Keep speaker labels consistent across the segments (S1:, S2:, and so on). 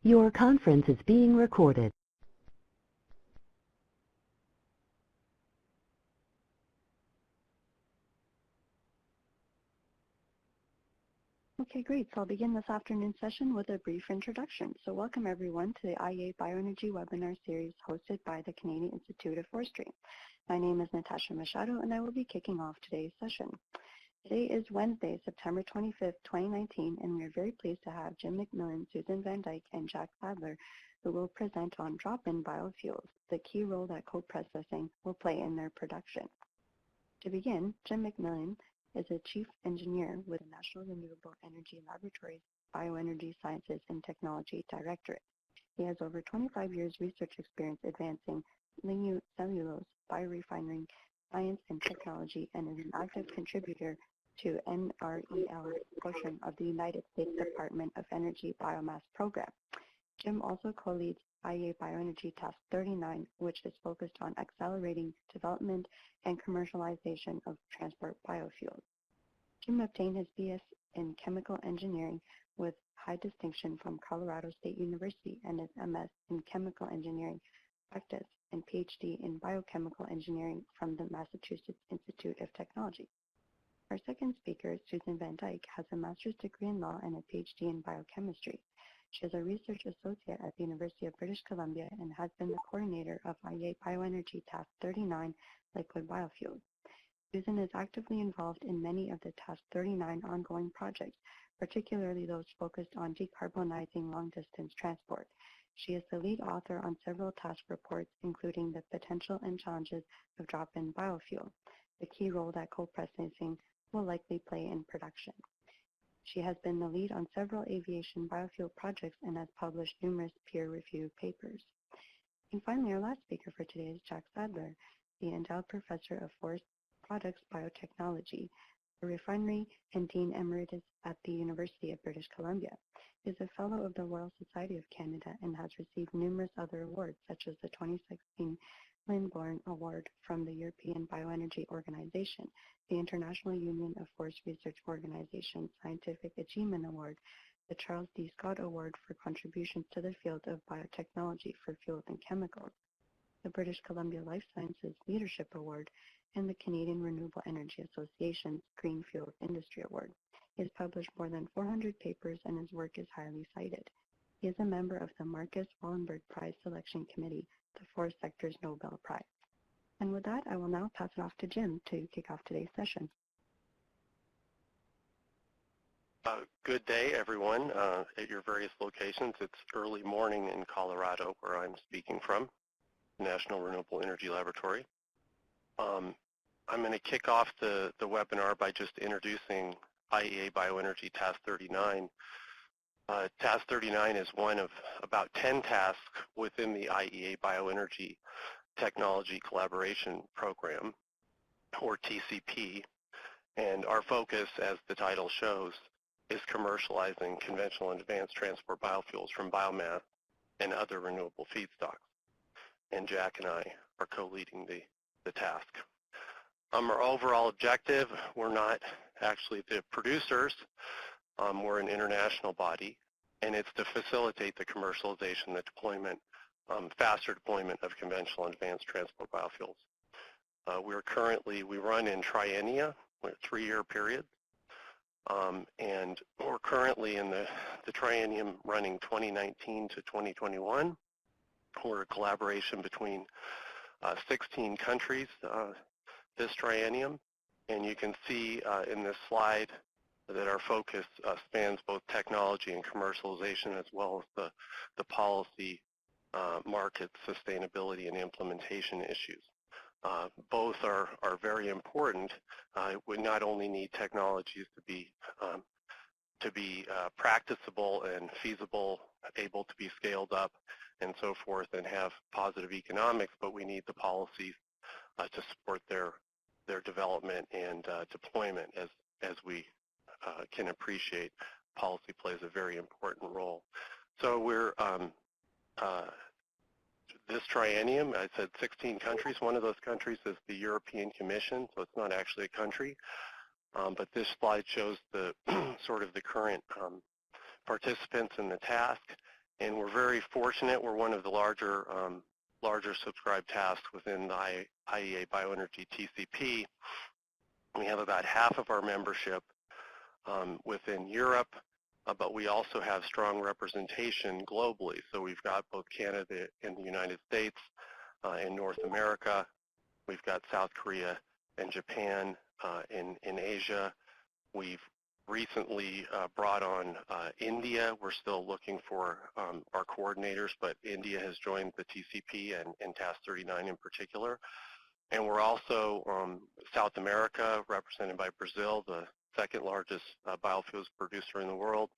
S1: Your conference is being recorded.
S2: Okay, great. So I'll begin this afternoon session with a brief introduction. So welcome everyone to the IEA Bioenergy Webinar series hosted by the Canadian Institute of Forestry. My name is Natasha Machado and I will be kicking off today's session. Today is Wednesday, September 25th, 2019, and we are very pleased to have Jim McMillan, Susan Van Dyke, and Jack Sadler, who will present on drop-in biofuels, the key role that co-processing will play in their production. To begin, Jim McMillan is a chief engineer with the National Renewable Energy Laboratory's Bioenergy Sciences and Technology Directorate. He has over 25 years research experience advancing cellulose, biorefinery, science and technology, and is an active contributor to NREL portion of the United States Department of Energy Biomass Program. Jim also co-leads IEA Bioenergy Task 39, which is focused on accelerating development and commercialization of transport biofuels. Jim obtained his BS in chemical engineering with high distinction from Colorado State University and his MS in chemical engineering practice and PhD in biochemical engineering from the Massachusetts Institute of Technology. Our second speaker, Susan Van Dyke, has a master's degree in law and a PhD in biochemistry. She is a research associate at the University of British Columbia and has been the coordinator of IEA Bioenergy Task 39 liquid biofuels. Susan is actively involved in many of the Task 39 ongoing projects, particularly those focused on decarbonizing long-distance transport. She is the lead author on several task reports, including the potential and challenges of drop-in biofuel, the key role that co-processing will likely play in production. She has been the lead on several aviation biofuel projects and has published numerous peer-reviewed papers. And finally, our last speaker for today is Jack Sadler, the endowed professor of forest products biotechnology, a refinery and dean emeritus at the University of British Columbia. He is a fellow of the Royal Society of Canada and has received numerous other awards, such as the 2016 Lindborn Award from the European Bioenergy Organization, the International Union of Forest Research Organization Scientific Achievement Award, the Charles D. Scott Award for contributions to the field of biotechnology for fuels and chemicals, the British Columbia Life Sciences Leadership Award, and the Canadian Renewable Energy Association's Green Fuels Industry Award. He has published more than 400 papers and his work is highly cited. He is a member of the Marcus Wallenberg Prize Selection Committee, the Forest Sector's Nobel Prize. And with that, I will now pass it off to Jim to kick off today's session.
S3: Good day, everyone, at your various locations. It's early morning in Colorado, where I'm speaking from, National Renewable Energy Laboratory. I'm going to kick off the webinar by just introducing IEA Bioenergy Task 39. Task 39 is one of about 10 tasks within the IEA Bioenergy Technology Collaboration Program, or TCP, and our focus, as the title shows, is commercializing conventional and advanced transport biofuels from biomass and other renewable feedstocks. And Jack and I are co-leading the task. Our overall objective, we're not actually the producers, we're an international body, and it's to facilitate the commercialization, the deployment, faster deployment of conventional and advanced transport biofuels. We run in triennia, 3-year periods, and we're currently in the triennium running 2019 to 2021. We're a collaboration between 16 countries this triennium, and you can see in this slide that our focus spans both technology and commercialization, as well as the policy, market, sustainability, and implementation issues. Both are very important. We not only need technologies to be practicable and feasible, able to be scaled up, and so forth, and have positive economics, but we need the policies to support their development and deployment. As we can appreciate, policy plays a very important role. So we're this triennium, I said 16 countries. One of those countries is the European Commission, so it's not actually a country. But this slide shows the sort of the current participants in the task, And we're very fortunate. We're one of the larger subscribed tasks within the IEA Bioenergy TCP. We have about half of our membership within Europe, but we also have strong representation globally. So we've got both Canada and the United States in North America. We've got South Korea and Japan in Asia. We've recently brought on India. We're still looking for our coordinators, but India has joined the TCP and Task 39 in particular. And we're also South America, represented by Brazil, the second largest biofuels producer in the world,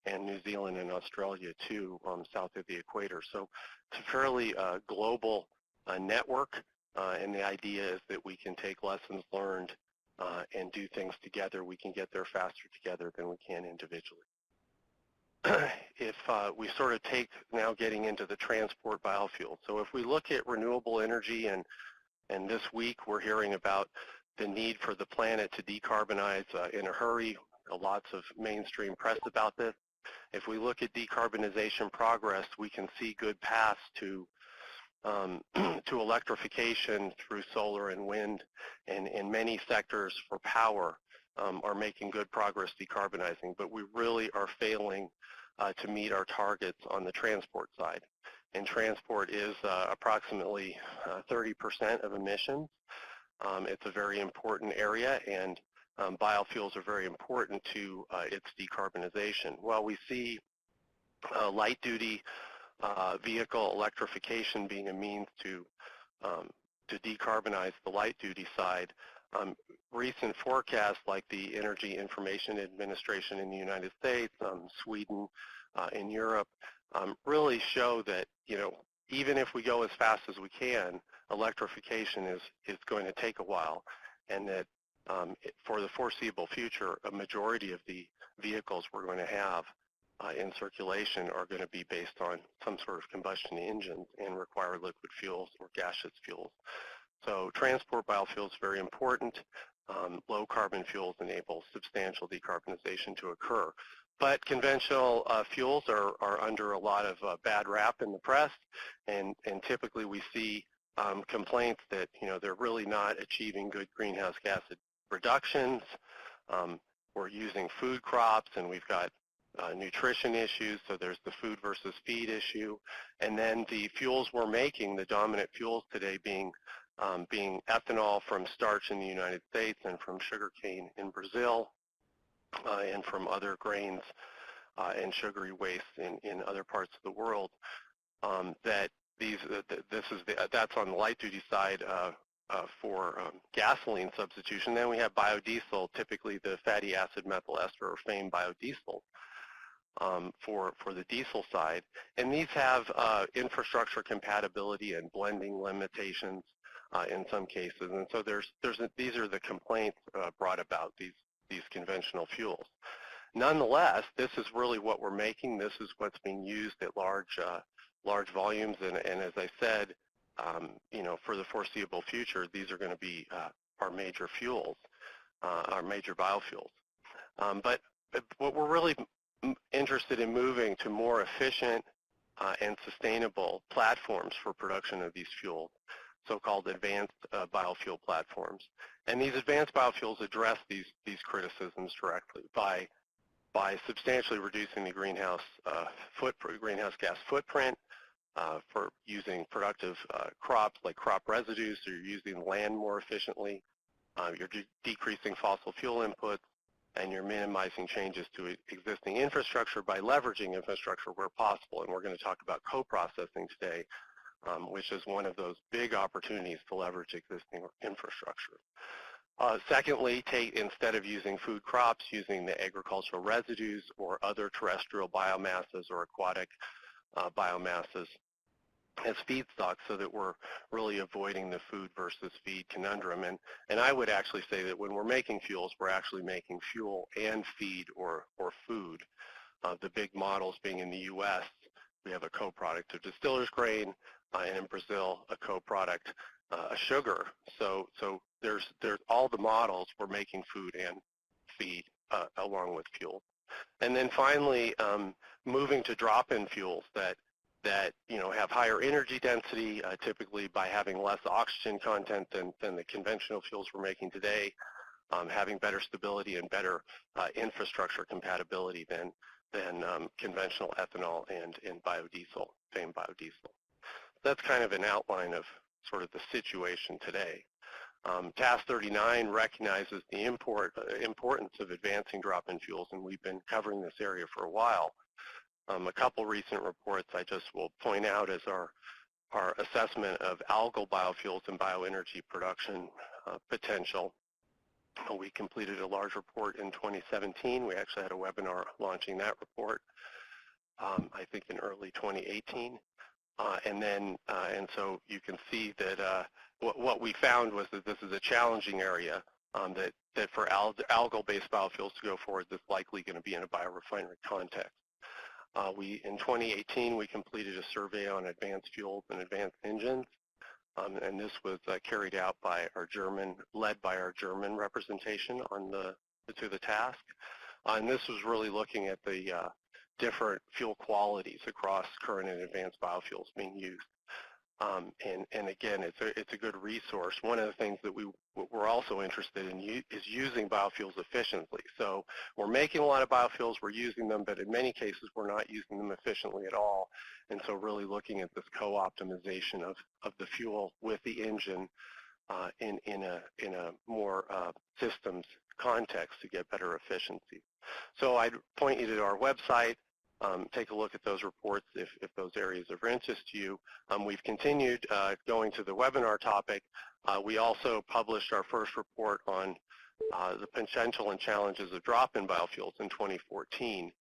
S3: and New Zealand and Australia too, south of the equator. So it's a fairly global network, and the idea is that we can take lessons learned and do things together. We can get there faster together than we can individually. If we sort of take now getting into the transport biofuel. So if we look at renewable energy, and this week we're hearing about the need for the planet to decarbonize in a hurry. Lots of mainstream press about this. If we look at decarbonization progress, we can see good paths to electrification through solar and wind, and in many sectors for power are making good progress decarbonizing, but we really are failing to meet our targets on the transport side. And transport is approximately 30% of emissions. It's a very important area, and biofuels are very important to its decarbonization. While we see light-duty vehicle electrification being a means to decarbonize the light-duty side, recent forecasts like the Energy Information Administration in the United States, Sweden, in Europe, really show that, even if we go as fast as we can, electrification is going to take a while, and that for the foreseeable future, a majority of the vehicles we're going to have in circulation are going to be based on some sort of combustion engines and require liquid fuels or gaseous fuels. So transport biofuels is very important. Low carbon fuels enable substantial decarbonization to occur. But conventional fuels are under a lot of bad rap in the press, and typically we see complaints that they're really not achieving good greenhouse gas reductions. We're using food crops, and we've got nutrition issues, so there's the food versus feed issue. And then the fuels we're making, the dominant fuels today being ethanol from starch in the United States and from sugarcane in Brazil, and from other grains and sugary waste in other parts of the world. That's on the light-duty side for gasoline substitution. Then we have biodiesel, typically the fatty acid methyl ester or FAME biodiesel for the diesel side. And these have infrastructure compatibility and blending limitations in some cases. And so these are the complaints brought about these conventional fuels. Nonetheless, this is really what we're making. This is what's being used at large volumes, and as I said, for the foreseeable future, these are going to be our major fuels, our major biofuels. But what we're really interested in moving to more efficient and sustainable platforms for production of these fuels, so-called advanced biofuel platforms. And these advanced biofuels address these criticisms directly by substantially reducing the greenhouse gas footprint for using productive crops like crop residues, so you're using land more efficiently, you're decreasing fossil fuel inputs, and you're minimizing changes to existing infrastructure by leveraging infrastructure where possible. And we're going to talk about co-processing today, which is one of those big opportunities to leverage existing infrastructure. Secondly, instead of using food crops, using the agricultural residues or other terrestrial biomasses or aquatic biomasses as feedstocks, so that we're really avoiding the food versus feed conundrum. And I would actually say that when we're making fuels, we're actually making fuel and feed or food. The big models being in the U.S., we have a co-product of distiller's grain, and in Brazil, a co-product, a sugar. So there's all the models, we're making food and feed along with fuel. And then finally, moving to drop-in fuels that have higher energy density, typically by having less oxygen content than the conventional fuels we're making today, having better stability and better infrastructure compatibility than conventional ethanol and biodiesel, famed biodiesel. That's kind of an outline of sort of the situation today. Task 39 recognizes the importance of advancing drop-in fuels, and we've been covering this area for a while. A couple recent reports I just will point out as our assessment of algal biofuels and bioenergy production potential. We completed a large report in 2017. We actually had a webinar launching that report, I think in early 2018. And so you can see that what we found was that this is a challenging area, that for algal-based biofuels to go forward, this is likely going to be in a biorefinery context. In 2018, we completed a survey on advanced fuels and advanced engines, and this was carried out by led by our German representation to the task. And this was really looking at the different fuel qualities across current and advanced biofuels being used. And again, it's a good resource. One of the things that we're also interested in is using biofuels efficiently. So we're making a lot of biofuels, we're using them, but in many cases we're not using them efficiently at all. And so really looking at this co-optimization of the fuel with the engine in a more systems context to get better efficiency. So I'd point you to our website. Take a look at those reports if those areas are of interest to you. We've continued going to the webinar topic. We also published our first report on the potential and challenges of drop-in biofuels in 2014.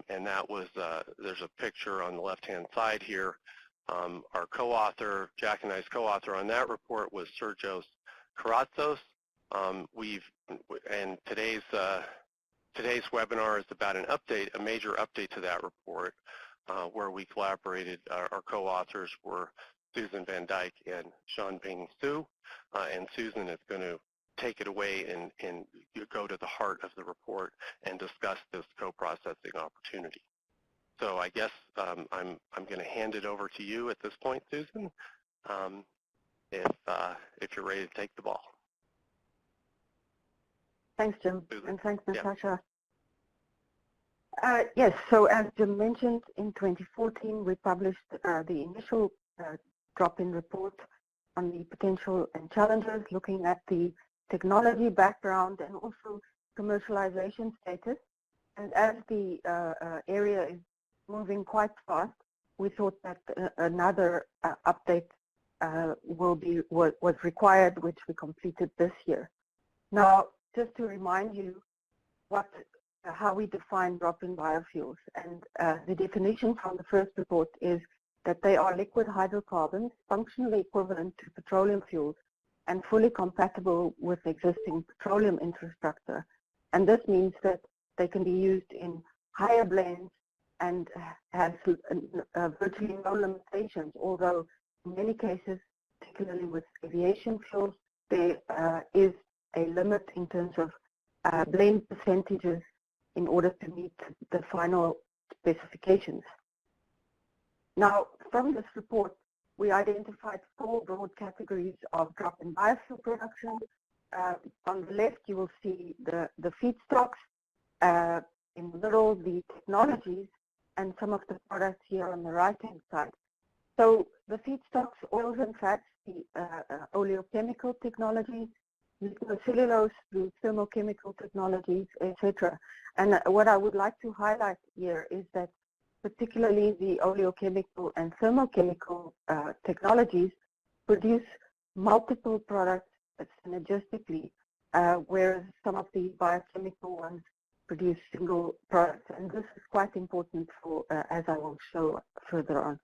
S3: And that was, there's a picture on the left-hand side here. Our co-author, Jack and I's co-author on that report was Sergios Karatzos. And today's webinar is about a major update to that report, where we collaborated. Our co-authors were Susan Van Dyke and Sean-Ping Su, and Susan is going to take it away and go to the heart of the report and discuss this co-processing opportunity. So I guess I'm going to hand it over to you at this point, Susan, if you're ready to take the ball.
S2: Thanks, Jim,
S3: Susan.
S2: and thanks, Natasha.
S3: Yeah.
S2: Yes, so as Jim mentioned, in 2014 we published the initial drop-in report on the potential and challenges, looking at the technology background and also commercialization status. And as the area is moving quite fast, we thought that another update was required, which we completed this year. Now, just to remind you how we define drop-in biofuels, and the definition from the first report is that they are liquid hydrocarbons functionally equivalent to petroleum fuels and fully compatible with existing petroleum infrastructure. And this means that they can be used in higher blends and have virtually no limitations, although in many cases, particularly with aviation fuels, there is a limit in terms of blend percentages in order to meet the final specifications. Now, from this report, we identified 4 broad categories of drop-in biofuel production. On the left, you will see the feedstocks, in the middle, the technologies, and some of the products here on the right-hand side. So the feedstocks, oils and fats, the oleochemical technologies, cellulose, the thermochemical technologies, etc. And what I would like to highlight here is that particularly the oleochemical and thermochemical technologies produce multiple products synergistically, whereas some of the biochemical ones produce single products. And this is quite important for, as I will show further on.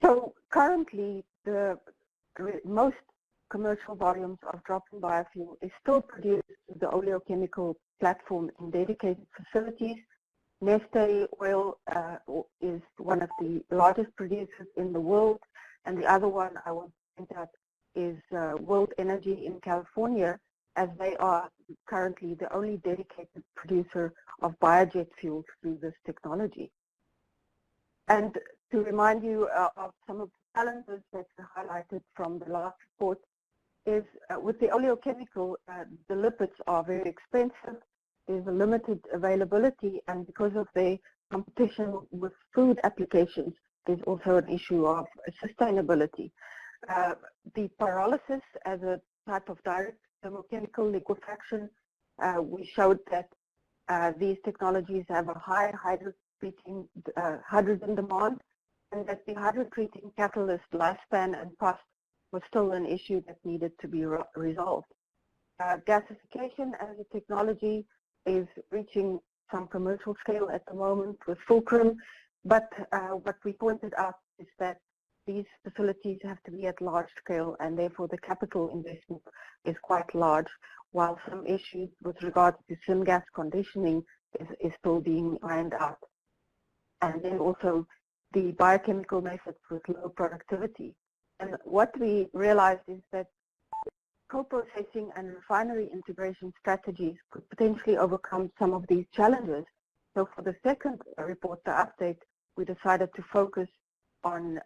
S2: So currently, the most commercial volumes of drop-in biofuel is still produced with the oleochemical platform in dedicated facilities. Neste Oil is one of the largest producers in the world, and the other one I want to point out is World Energy in California, as they are currently the only dedicated producer of biojet fuel through this technology. And to remind you of some of the challenges that were highlighted from the last report is with the oleochemical, the lipids are very expensive. There's a limited availability, and because of the competition with food applications, there's also an issue of sustainability. The pyrolysis as a type of direct thermochemical liquefaction, we showed that these technologies have a high hydrogen demand, and that the hydrotreating catalyst lifespan and cost was still an issue that needed to be resolved. Gasification as a technology is reaching some commercial scale at the moment with fulcrum, but what we pointed out is that these facilities have to be at large scale, and therefore the capital investment is quite large, while some issues with regard to syngas conditioning is still being ironed out. And then also the biochemical methods with low productivity. And what we realized is that co-processing and refinery integration strategies could potentially overcome some of these challenges. So for the second report, the update, we decided to focus on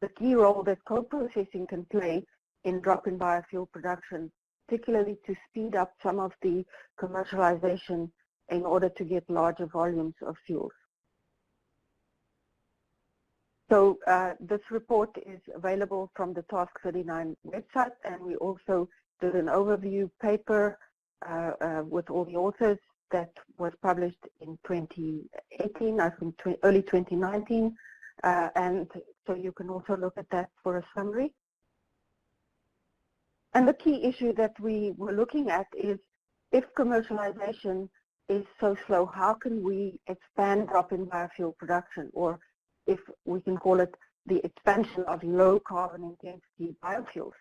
S2: the key role that co-processing can play in drop-in biofuel production, particularly to speed up some of the commercialization in order to get larger volumes of fuels. So this report is available from the Task 39 website, and we also did an overview paper with all the authors that was published in 2018, I think early 2019, and so you can also look at that for a summary. And the key issue that we were looking at is, if commercialization is so slow, how can we expand drop-in biofuel production, or if we can call it the expansion of low carbon intensity biofuels.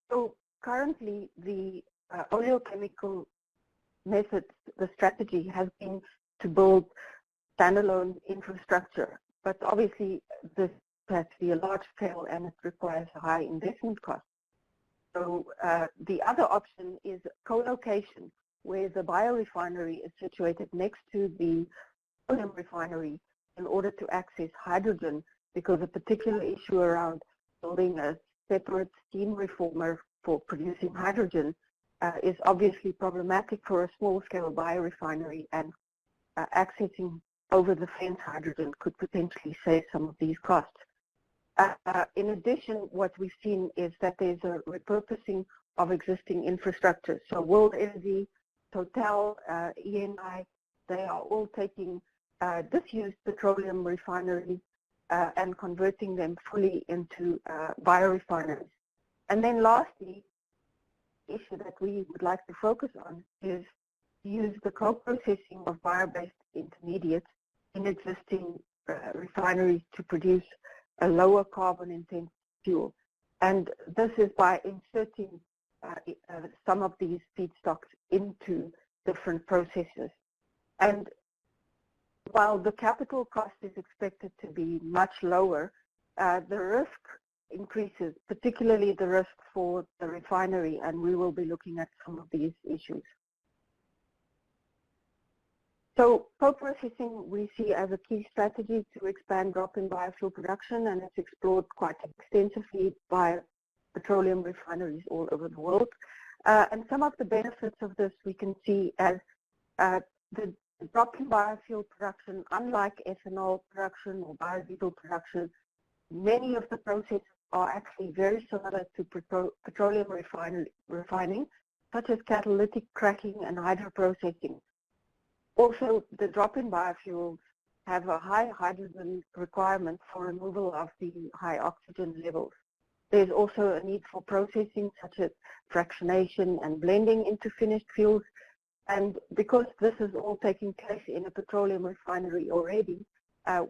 S2: So currently the oleochemical methods, the strategy has been to build standalone infrastructure, but obviously this has to be a large scale and it requires a high investment cost. So the other option is co-location, where the biorefinery is situated next to the petroleum refinery in order to access hydrogen, because a particular issue around building a separate steam reformer for producing hydrogen is obviously problematic for a small-scale biorefinery, and accessing over-the-fence hydrogen could potentially save some of these costs. In addition, what we've seen is that there's a repurposing of existing infrastructure. So World Energy, Total, ENI, they are all taking disused petroleum refineries and converting them fully into biorefineries. And then lastly, the issue that we would like to focus on is to use the co-processing of bio-based intermediates in existing refineries to produce a lower carbon intensive fuel. And this is by inserting some of these feedstocks into different processes. And while the capital cost is expected to be much lower, the risk increases, particularly the risk for the refinery, and we will be looking at some of these issues. So co-processing we see as a key strategy to expand drop-in biofuel production, and it's explored quite extensively by petroleum refineries all over the world. And some of the benefits of this we can see as the drop-in biofuel production, unlike ethanol production or biodiesel production, many of the processes are actually very similar to petroleum refining, such as catalytic cracking and hydroprocessing. Also, the drop-in biofuels have a high hydrogen requirement for removal of the high oxygen levels. There's also a need for processing, such as fractionation and blending into finished fuels. And because this is all taking place in a petroleum refinery already,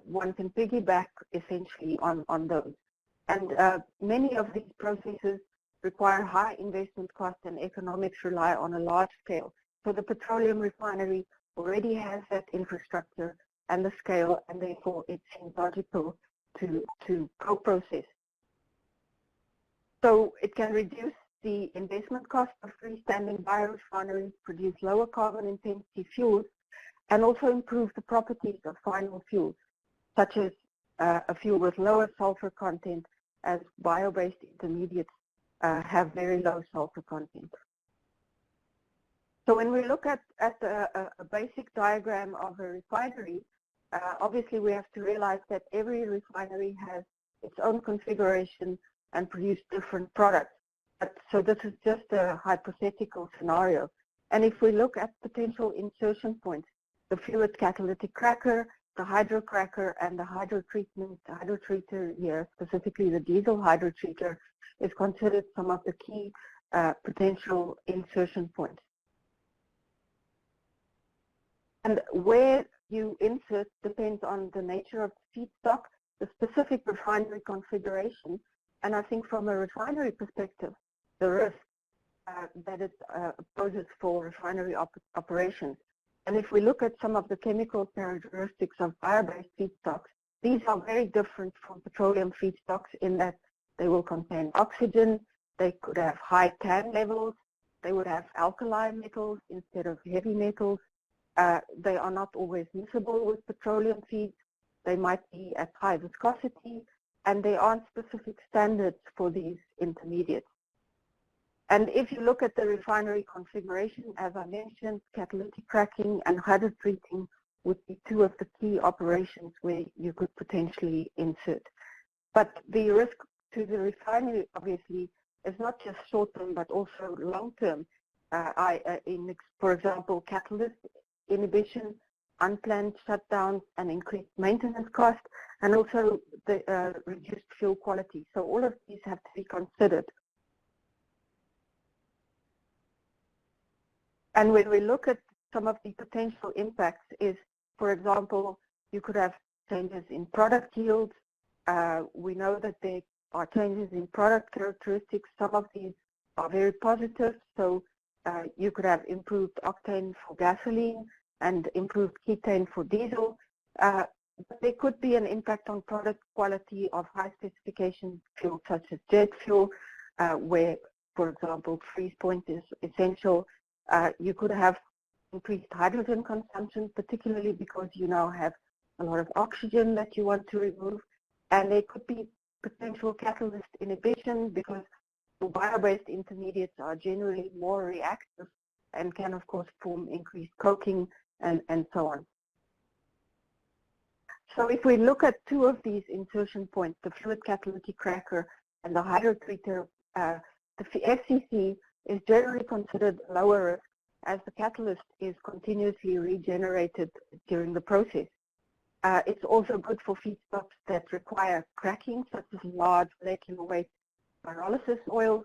S2: one can piggyback essentially on those. And many of these processes require high investment costs, and economics rely on a large scale. So the petroleum refinery already has that infrastructure and the scale, and therefore it seems logical to co-process. So it can reduce the investment cost of freestanding biorefineries produce lower carbon intensity fuels and also improve the properties of final fuels, such as a fuel with lower sulfur content, as bio-based intermediates have very low sulfur content. So when we look at a basic diagram of a refinery, obviously we have to realize that every refinery has its own configuration and produce different products. So this is just a hypothetical scenario. And if we look at potential insertion points, the fluid catalytic cracker, the hydrocracker, and the hydrotreater here, specifically the diesel hydrotreater, is considered some of the key potential insertion points. And where you insert depends on the nature of the feedstock, the specific refinery configuration, and I think from a refinery perspective, the risk that it poses for refinery operations. And if we look at some of the chemical characteristics of bio-based feedstocks, these are very different from petroleum feedstocks in that they will contain oxygen, they could have high TAN levels, they would have alkali metals instead of heavy metals, they are not always miscible with petroleum feeds, they might be at high viscosity, and there aren't specific standards for these intermediates. And if you look at the refinery configuration, as I mentioned, catalytic cracking and hydrotreating would be two of the key operations where you could potentially insert. But the risk to the refinery, obviously, is not just short-term, but also long-term. For example, catalyst inhibition, unplanned shutdowns, and increased maintenance costs, and also the reduced fuel quality. So all of these have to be considered. And when we look at some of the potential impacts is, for example, you could have changes in product yields. We know that there are changes in product characteristics. Some of these are very positive. So you could have improved octane for gasoline and improved ketane for diesel. But there could be an impact on product quality of high specification fuel such as jet fuel, where, for example, freeze point is essential. You could have increased hydrogen consumption, particularly because you now have a lot of oxygen that you want to remove. And there could be potential catalyst inhibition because bio-based intermediates are generally more reactive and can, of course, form increased coking and so on. So if we look at two of these insertion points, the fluid catalytic cracker and the hydrotreater, the FCC is generally considered lower risk as the catalyst is continuously regenerated during the process. It's also good for feedstocks that require cracking, such as large molecular weight pyrolysis oils.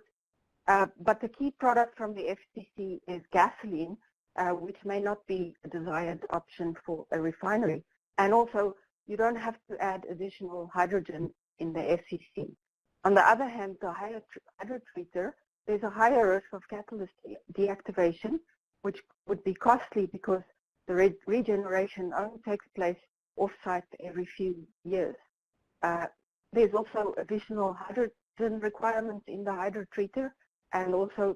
S2: But the key product from the FCC is gasoline, which may not be a desired option for a refinery. And also, you don't have to add additional hydrogen in the FCC. On the other hand, the hydrotreater, there's a higher risk of catalyst deactivation, which would be costly because the regeneration only takes place off-site every few years. There's also additional hydrogen requirements in the hydrotreater, and also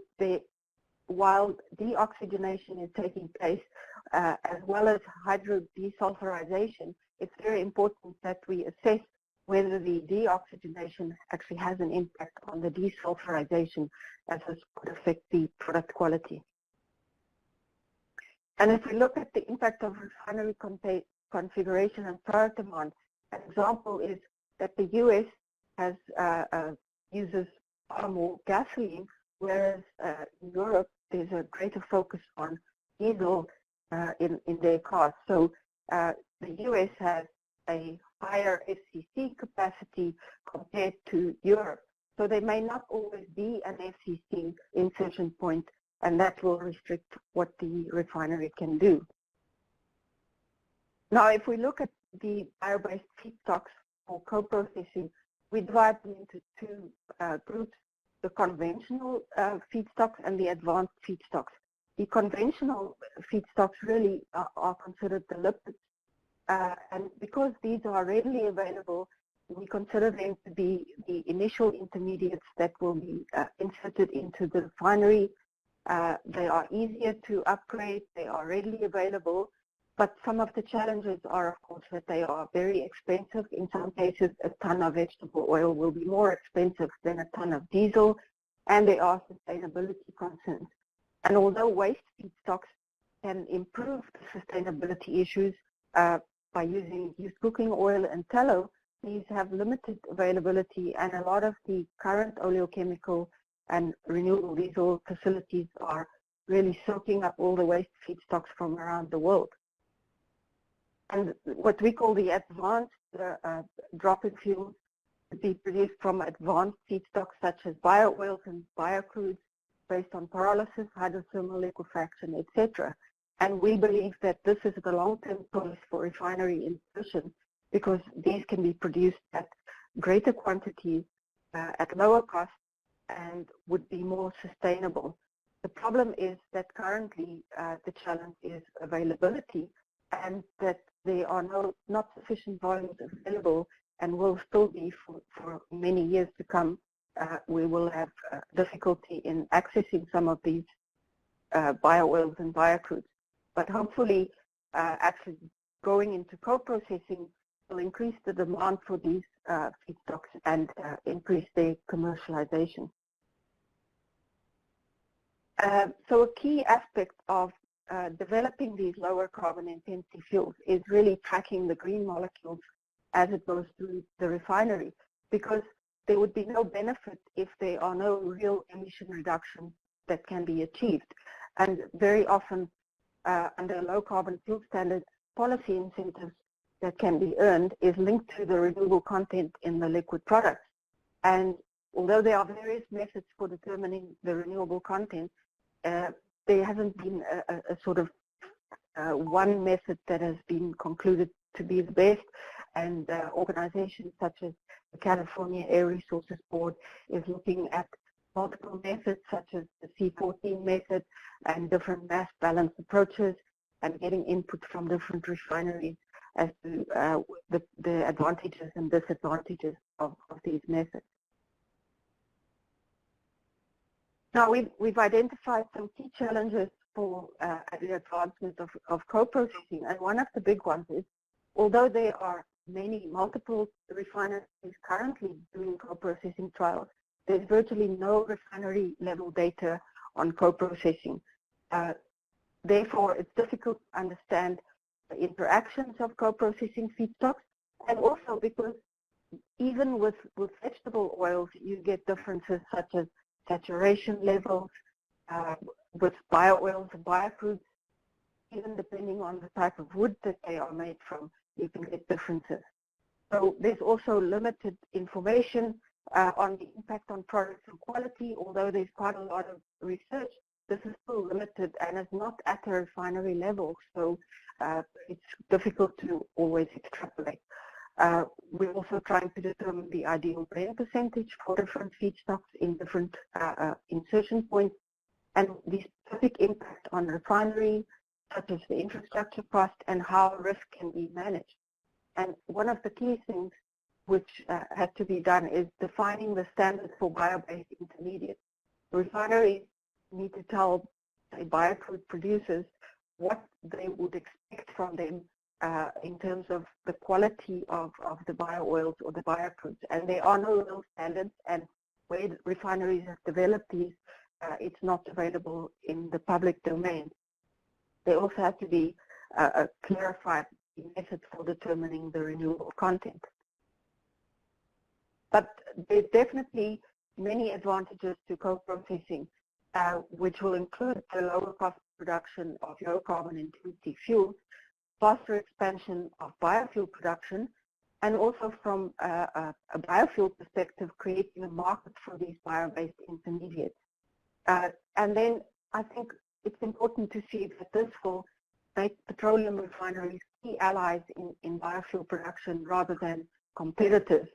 S2: while deoxygenation is taking place, as well as hydrodesulfurization, it's very important that we assess whether the deoxygenation actually has an impact on the desulfurization, as this could affect the product quality. And if we look at the impact of refinery configuration and product demand, an example is that the US uses far more gasoline, whereas in Europe there's a greater focus on diesel in their cars. So the US has a higher FCC capacity compared to Europe. So there may not always be an FCC insertion point, and that will restrict what the refinery can do. Now, if we look at the bio-based feedstocks for co-processing, we divide them into two groups, the conventional feedstocks and the advanced feedstocks. The conventional feedstocks really are considered the lipids, and because these are readily available, we consider them to be the initial intermediates that will be inserted into the refinery. They are easier to upgrade, they are readily available, but some of the challenges are, of course, that they are very expensive. In some cases, a ton of vegetable oil will be more expensive than a ton of diesel, and there are sustainability concerns. And although waste feedstocks can improve the sustainability issues by using used cooking oil and tallow, these have limited availability, and a lot of the current oleochemical and renewable diesel facilities are really soaking up all the waste feedstocks from around the world. And what we call the advanced drop-in fuels to be produced from advanced feedstocks such as biooils and biocrudes based on pyrolysis, hydrothermal liquefaction, etc. And we believe that this is the long-term choice for refinery insertion because these can be produced at greater quantities, at lower cost, and would be more sustainable. The problem is that currently the challenge is availability, and that there are not sufficient volumes available and will still be for many years to come. We will have difficulty in accessing some of these biooils and biocrudes. But hopefully actually going into co-processing will increase the demand for these feedstocks and increase their commercialization. So a key aspect of developing these lower carbon intensity fuels is really tracking the green molecules as it goes through the refinery, because there would be no benefit if there are no real emission reductions that can be achieved. And very often under low carbon fuel standards, policy incentives that can be earned is linked to the renewable content in the liquid products. And although there are various methods for determining the renewable content, there hasn't been a sort of one method that has been concluded to be the best, and organizations such as the California Air Resources Board is looking at multiple methods such as the C14 method and different mass balance approaches, and getting input from different refineries as to the advantages and disadvantages of these methods. Now, we've identified some key challenges for the advancement of co-processing, and one of the big ones is, although there are multiple refineries currently doing co-processing trials, there's virtually no refinery level data on co-processing. Therefore, it's difficult to understand the interactions of co-processing feedstocks, and also because even with vegetable oils, you get differences such as saturation levels. With biooils and biocrudes, even depending on the type of wood that they are made from, you can get differences. So there's also limited information on the impact on products and quality. Although there's quite a lot of research, this is still limited and is not at a refinery level, so it's difficult to always extrapolate. We're also trying to determine the ideal blend percentage for different feedstocks in different insertion points, and the specific impact on refinery, such as the infrastructure cost and how risk can be managed. And one of the key things which had to be done is defining the standards for bio-based intermediates. Refineries need to tell biocrude producers what they would expect from them in terms of the quality of the bio-oils or the biocrudes. And there are no real standards, and where refineries have developed these, it's not available in the public domain. There also have to be clarified methods for determining the renewable content. But there's definitely many advantages to co-processing, which will include the lower cost production of low carbon intensity fuels, faster expansion of biofuel production, and also from a biofuel perspective, creating a market for these bio-based intermediates. And then I think it's important to see that this will make petroleum refineries key allies in biofuel production rather than competitors.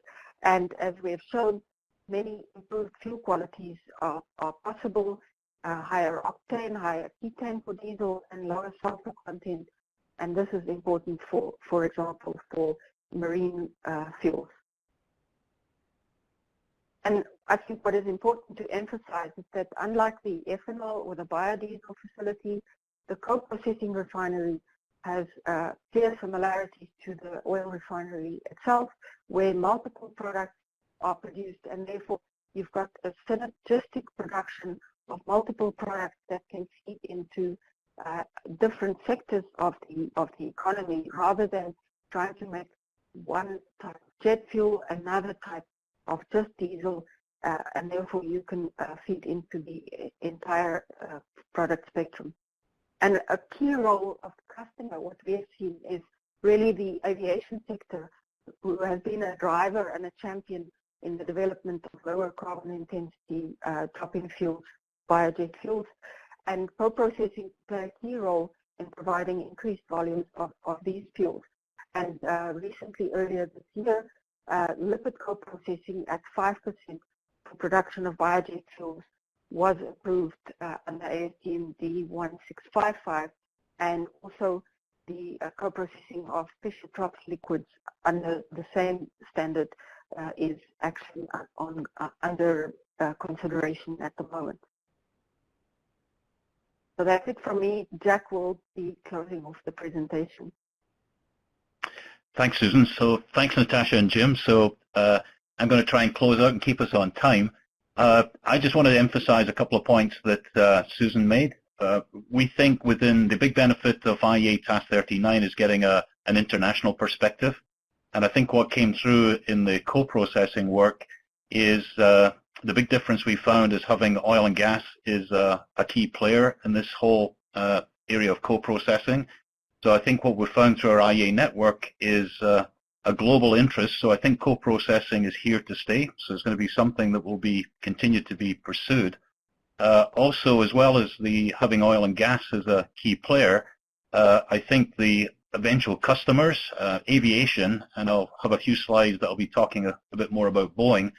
S2: And as we have shown, many improved fuel qualities are possible, higher octane, higher ketane for diesel, and lower sulfur content. And this is important for example, for marine fuels. And I think what is important to emphasize is that unlike the ethanol or the biodiesel facility, the co-processing refinery has clear similarities to the oil refinery itself, where multiple products are produced, and therefore you've got a synergistic production of multiple products that can feed into different sectors of the economy, rather than trying to make one type of jet fuel, another type of just diesel, and therefore you can feed into the entire product spectrum. And a key role of the customer, what we have seen, is really the aviation sector, who has been a driver and a champion in the development of lower carbon intensity topping fuels, biojet fuels, and co-processing play a key role in providing increased volumes of these fuels. And recently, earlier this year, lipid co-processing at 5% for production of biojet fuels was approved under ASTM D1655, and also the co-processing of Fischer-Tropsch liquids under the same standard is actually under consideration at the moment. So that's it from me. Jack will be closing off the presentation.
S4: Thanks, Susan. So thanks, Natasha and Jim. So I'm going to try and close out and keep us on time. I just wanted to emphasize a couple of points that Susan made. We think within the big benefit of IEA Task 39 is getting an international perspective. And I think what came through in the co-processing work is the big difference we found is having oil and gas is a key player in this whole area of co-processing. So I think what we found through our IEA network is a global interest. So I think co-processing is here to stay. So it's going to be something that will be continued to be pursued. Also, as well as the having oil and gas as a key player, I think the eventual customers, aviation, and I'll have a few slides that I'll be talking a bit more about Boeing.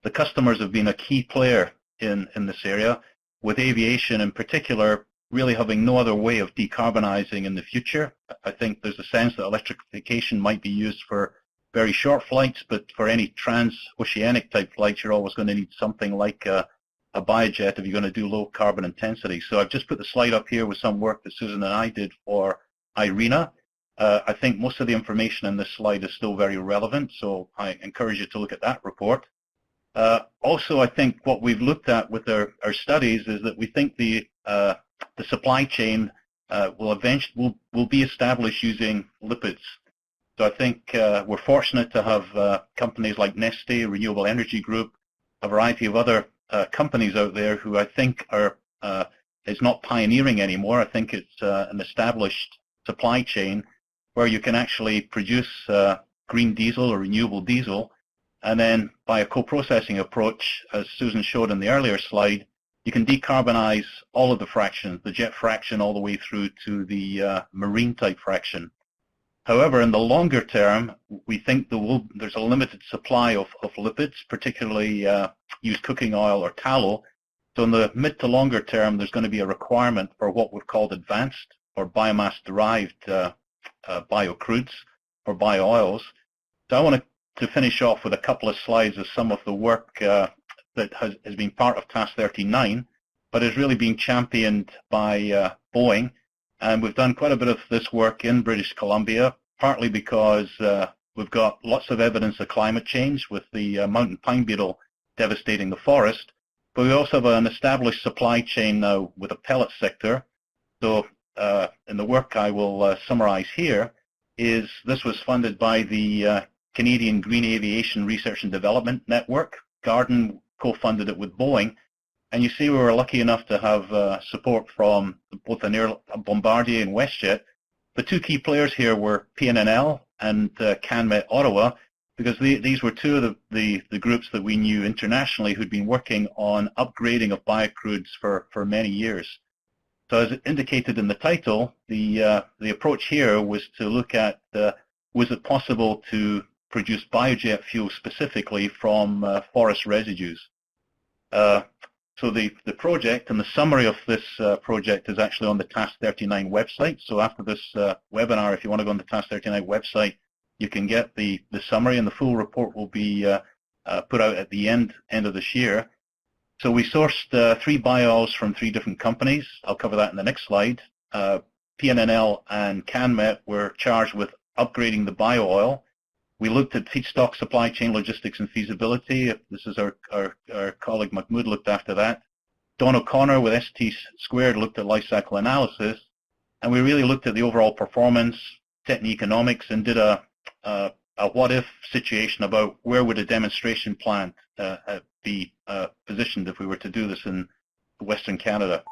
S4: The customers have been a key player in this area, with aviation in particular really having no other way of decarbonizing in the future. I think there's a sense that electrification might be used for very short flights, but for any transoceanic type flights, you're always going to need something like a biojet if you're going to do low carbon intensity. So I've just put the slide up here with some work that Susan and I did for IRENA. I think most of the information in this slide is still very relevant, so I encourage you to look at that report. Also, I think what we've looked at with our studies is that we think the supply chain will be established using lipids. So I think we're fortunate to have companies like Neste, Renewable Energy Group, a variety of other companies out there who I think is not pioneering anymore. I think it's an established supply chain where you can actually produce green diesel or renewable diesel, and then by a co-processing approach, as Susan showed in the earlier slide, you can decarbonize all of the fractions, the jet fraction all the way through to the marine type fraction. However, in the longer term, we think there's a limited supply of lipids, particularly used cooking oil or tallow. So in the mid to longer term, there's going to be a requirement for what we've called advanced or biomass-derived biocrudes or bio-oils. So I want to finish off with a couple of slides of some of the work that has been part of Task 39, but is really being championed by Boeing. And we've done quite a bit of this work in British Columbia, partly because we've got lots of evidence of climate change with the mountain pine beetle devastating the forest, but we also have an established supply chain now with a pellet sector. So in the work I will summarize here is this was funded by the Canadian Green Aviation Research and Development Network. Garden co-funded it with Boeing. And you see we were lucky enough to have support from both Bombardier and WestJet. The two key players here were PNNL and CanMet Ottawa, because these were two of the groups that we knew internationally who'd been working on upgrading of biocrudes for many years. So as indicated in the title, the approach here was to look at was it possible to produce biojet fuel specifically from forest residues. So the project and the summary of this project is actually on the Task 39 website. So after this webinar, if you want to go on the Task 39 website, you can get the summary, and the full report will be put out at the end of this year. So we sourced 3 bioils from 3 different companies. I'll cover that in the next slide. PNNL and CanMet were charged with upgrading the bioil. We looked at feedstock supply chain logistics and feasibility. This is our colleague Mahmoud looked after that. Don O'Connor with ST Squared looked at life cycle analysis. And we really looked at the overall performance, technique economics, and did a what-if situation about where would a demonstration plant be positioned if we were to do this in Western Canada.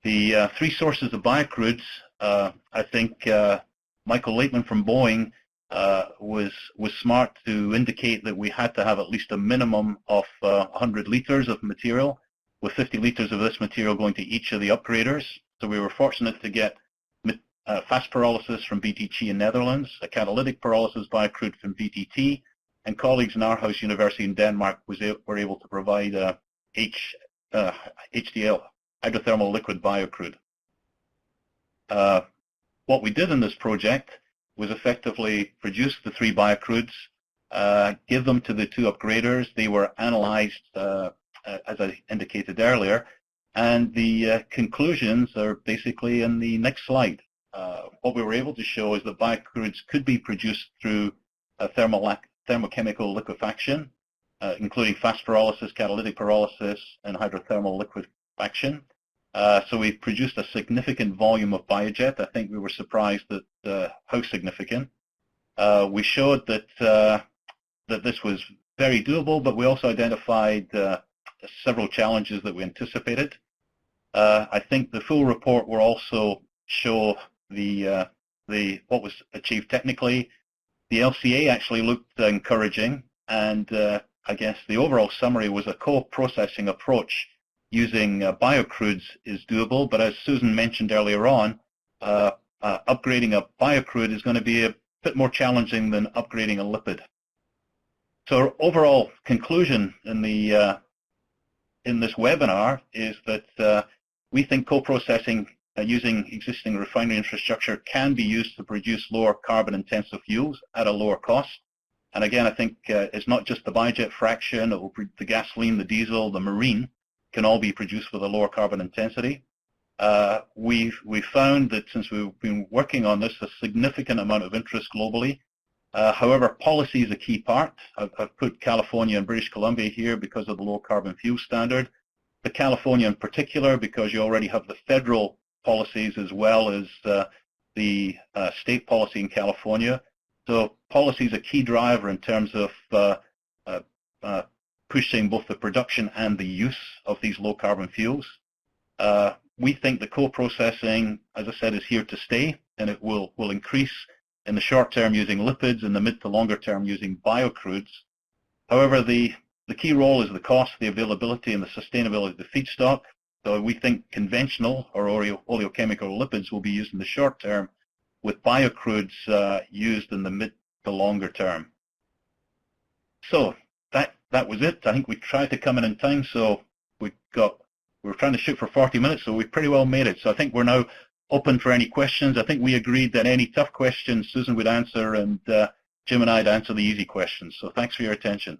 S4: The 3 sources of biocrudes, I think Michael Laitman from Boeing was smart to indicate that we had to have at least a minimum of 100 liters of material, with 50 liters of this material going to each of the upgraders. So we were fortunate to get fast pyrolysis from BTG in Netherlands, a catalytic pyrolysis biocrude from VTT, and colleagues in Aarhus University in Denmark were able to provide HDL, hydrothermal liquid biocrude. What we did in this project was effectively produce the 3 biocrudes, give them to the 2 upgraders. They were analyzed, as I indicated earlier, and the conclusions are basically in the next slide. What we were able to show is that biocrudes could be produced through thermochemical liquefaction, including fast pyrolysis, catalytic pyrolysis, and hydrothermal liquefaction. So we produced a significant volume of biojet. I think we were surprised at how significant. We showed that this was very doable, but we also identified several challenges that we anticipated. I think the full report will also show what was achieved technically. The LCA actually looked encouraging, and I guess the overall summary was a co-processing approach using biocrudes is doable, but as Susan mentioned earlier on, upgrading a biocrude is going to be a bit more challenging than upgrading a lipid. So our overall conclusion in this webinar is that we think co-processing using existing refinery infrastructure can be used to produce lower carbon intensive fuels at a lower cost. And again, I think it's not just the biojet fraction, the gasoline, the diesel, the marine can all be produced with a lower carbon intensity. We found that since we've been working on this, a significant amount of interest globally. However, policy is a key part. I've put California and British Columbia here because of the low carbon fuel standard. The California in particular because you already have the federal policies as well as the state policy in California. So policy is a key driver in terms of pushing both the production and the use of these low carbon fuels. We think the co-processing, as I said, is here to stay, and it will increase in the short term using lipids, in the mid to longer term using biocrudes. However, the key role is the cost, the availability, and the sustainability of the feedstock. So we think conventional or oleochemical lipids will be used in the short term, with biocrudes used in the mid to longer term. So that was it. I think we tried to come in time, so we were trying to shoot for 40 minutes, so we pretty well made it. So I think we're now open for any questions. I think we agreed that any tough questions Susan would answer, and Jim and I'd answer the easy questions. So thanks for your attention.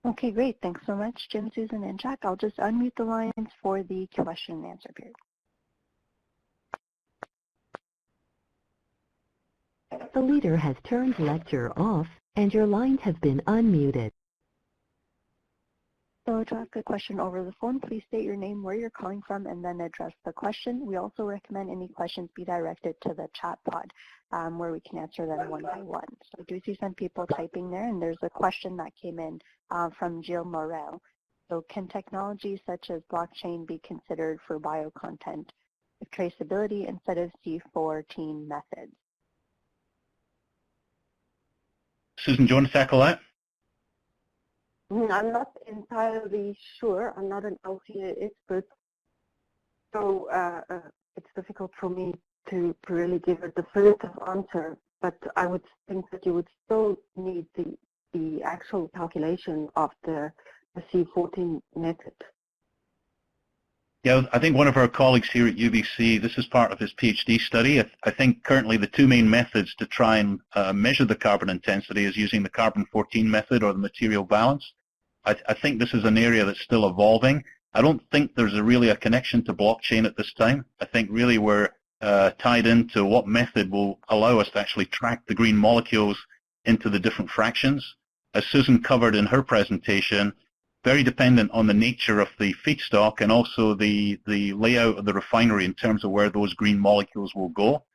S2: Okay, great. Thanks so much, Jim, Susan, and Jack. I'll just unmute the lines for the question and answer period.
S1: The leader has turned lecture off, and your lines have been unmuted.
S2: So to ask a question over the phone, please state your name, where you're calling from, and then address the question. We also recommend any questions be directed to the chat pod, where we can answer them one by one. So I do see some people typing there, and there's a question that came in from Jill Morel. So can technologies such as blockchain be considered for biocontent with traceability instead of C14 methods?
S4: Susan, do you want to tackle that?
S5: I'm not entirely sure. I'm not an LCA expert, so it's difficult for me to really give a definitive answer. But I would think that you would still need the actual calculation of the C14 method.
S4: Yeah, I think one of our colleagues here at UBC, this is part of his PhD study. I think currently the two main methods to try and measure the carbon intensity is using the carbon-14 method or the material balance. I think this is an area that's still evolving. I don't think there's really a connection to blockchain at this time. I think really we're tied into what method will allow us to actually track the green molecules into the different fractions. As Susan covered in her presentation, very dependent on the nature of the feedstock and also the layout of the refinery in terms of where those green molecules will go.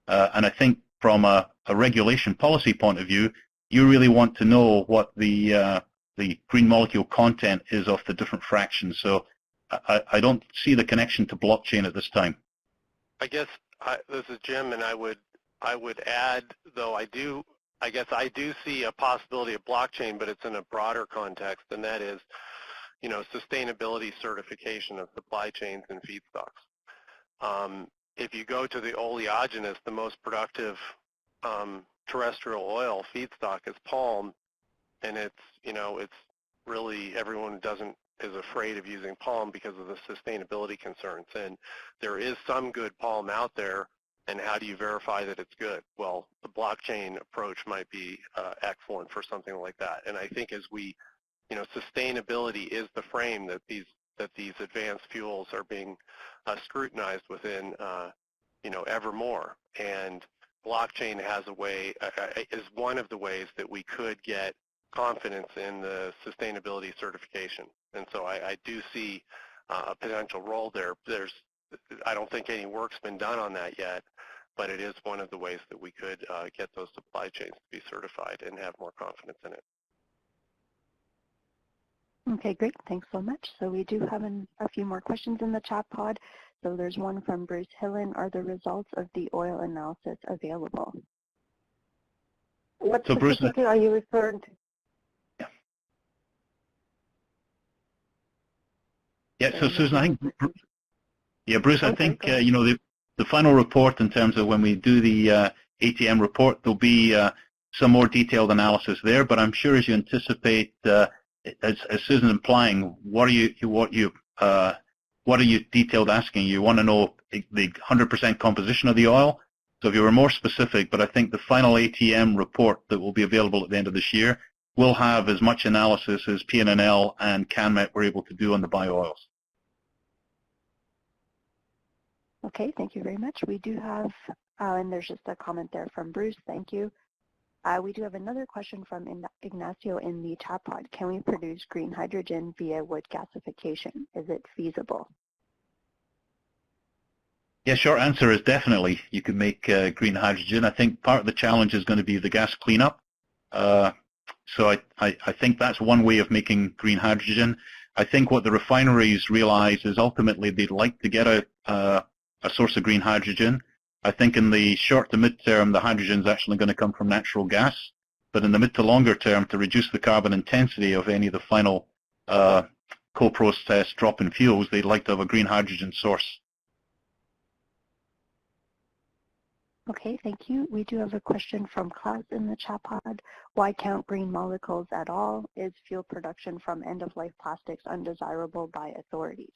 S4: And I think from a regulation policy point of view, you really want to know what the green molecule content is of the different fractions. So I don't see the connection to blockchain at this time.
S3: I guess this is Jim, and I would add, though, I guess I do see a possibility of blockchain, but it's in a broader context, and that is, sustainability certification of supply chains and feedstocks. If you go to the oleogenous, the most productive terrestrial oil feedstock is palm, and it's really everyone is afraid of using palm because of the sustainability concerns. And there is some good palm out there, and how do you verify that it's good? Well, the blockchain approach might be excellent for something like that. And I think as we, sustainability is the frame that these advanced fuels are being scrutinized within, ever more. And blockchain has a way, is one of the ways that we could get confidence in the sustainability certification. And so I do see a potential role there. I don't think any work's been done on that yet, but it is one of the ways that we could get those supply chains to be certified and have more confidence in it.
S2: Okay, great. Thanks so much. So we do have a few more questions in the chat pod. So there's one from Bruce Hillen. Are the results of the oil analysis available?
S5: What specifically are you referring to?
S4: Yeah, so Susan, I think, Bruce, I think, the final report in terms of when we do the ATM report, there'll be some more detailed analysis there, but I'm sure as you anticipate, as Susan implying, what are you detailed asking? You want to know the 100% composition of the oil? So if you were more specific, but I think the final ATM report that will be available at the end of this year will have as much analysis as PNNL and CanMet were able to do on the bio-oils.
S2: Okay, thank you very much. We do have, and there's just a comment there from Bruce, thank you. We do have another question from Ignacio in the chat pod. Can we produce green hydrogen via wood gasification? Is it feasible?
S4: Yeah, short answer is definitely you can make green hydrogen. I think part of the challenge is going to be the gas cleanup. So I think that's one way of making green hydrogen. I think what the refineries realize is ultimately they'd like to get a source of green hydrogen. I think in the short to mid-term, the hydrogen is actually going to come from natural gas. But in the mid to longer term, to reduce the carbon intensity of any of the final co-processed drop-in fuels, they'd like to have a green hydrogen source.
S2: Okay, thank you. We do have a question from Klaus in the chat pod. Why count green molecules at all? Is fuel production from end-of-life plastics undesirable by authorities?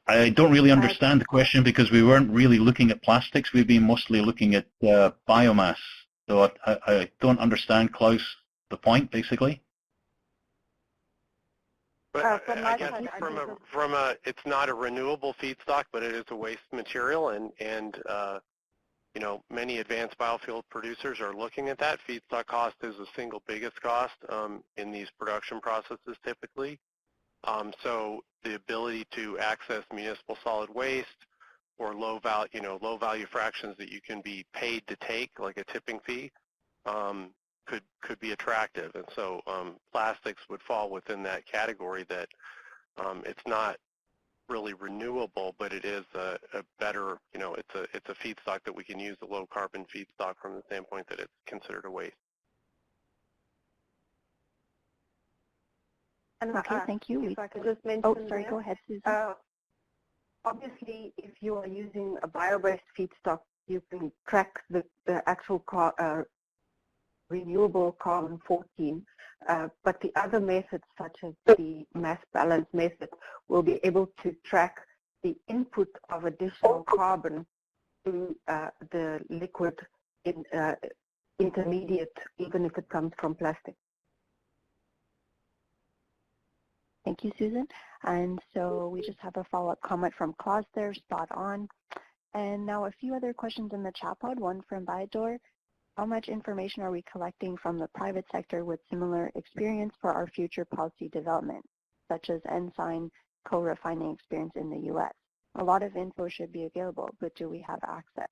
S4: I don't really understand the question because we weren't really looking at plastics. We've been mostly looking at biomass. So I don't understand, Klaus, the point, basically.
S3: But I guess it's not a renewable feedstock, but it is a waste material, and many advanced biofuel producers are looking at that. Feedstock cost is the single biggest cost in these production processes typically. So the ability to access municipal solid waste or low value fractions that you can be paid to take, like a tipping fee, could be attractive. And so plastics would fall within that category that it's not really renewable, but it is a better, it's a feedstock that we can use, a low carbon feedstock from the standpoint that it's considered a waste.
S2: Okay, thank you.
S5: If I could just mention
S2: sorry, go ahead, Susan.
S5: Obviously, if you are using a bio-based feedstock, you can track the actual renewable carbon-14, but the other methods, such as the mass balance method, will be able to track the input of additional carbon to the liquid intermediate, even if it comes from plastic.
S2: Thank you, Susan. And so we just have a follow-up comment from Klaus there, spot on. And now a few other questions in the chat pod, one from Biodor. How much information are we collecting from the private sector with similar experience for our future policy development, such as Ensign co-refining experience in the U.S.? A lot of info should be available, but do we have access?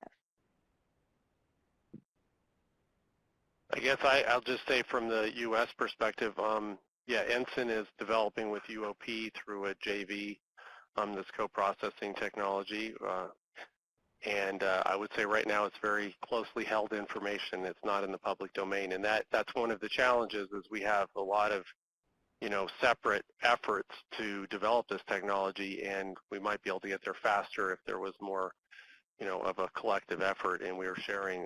S3: I guess I'll just say from the U.S. perspective, yeah, Ensign is developing with UOP through a JV, this co-processing technology. And I would say right now it's very closely held information. It's not in the public domain. And that's one of the challenges is we have a lot of, separate efforts to develop this technology, and we might be able to get there faster if there was more, of a collective effort and we were sharing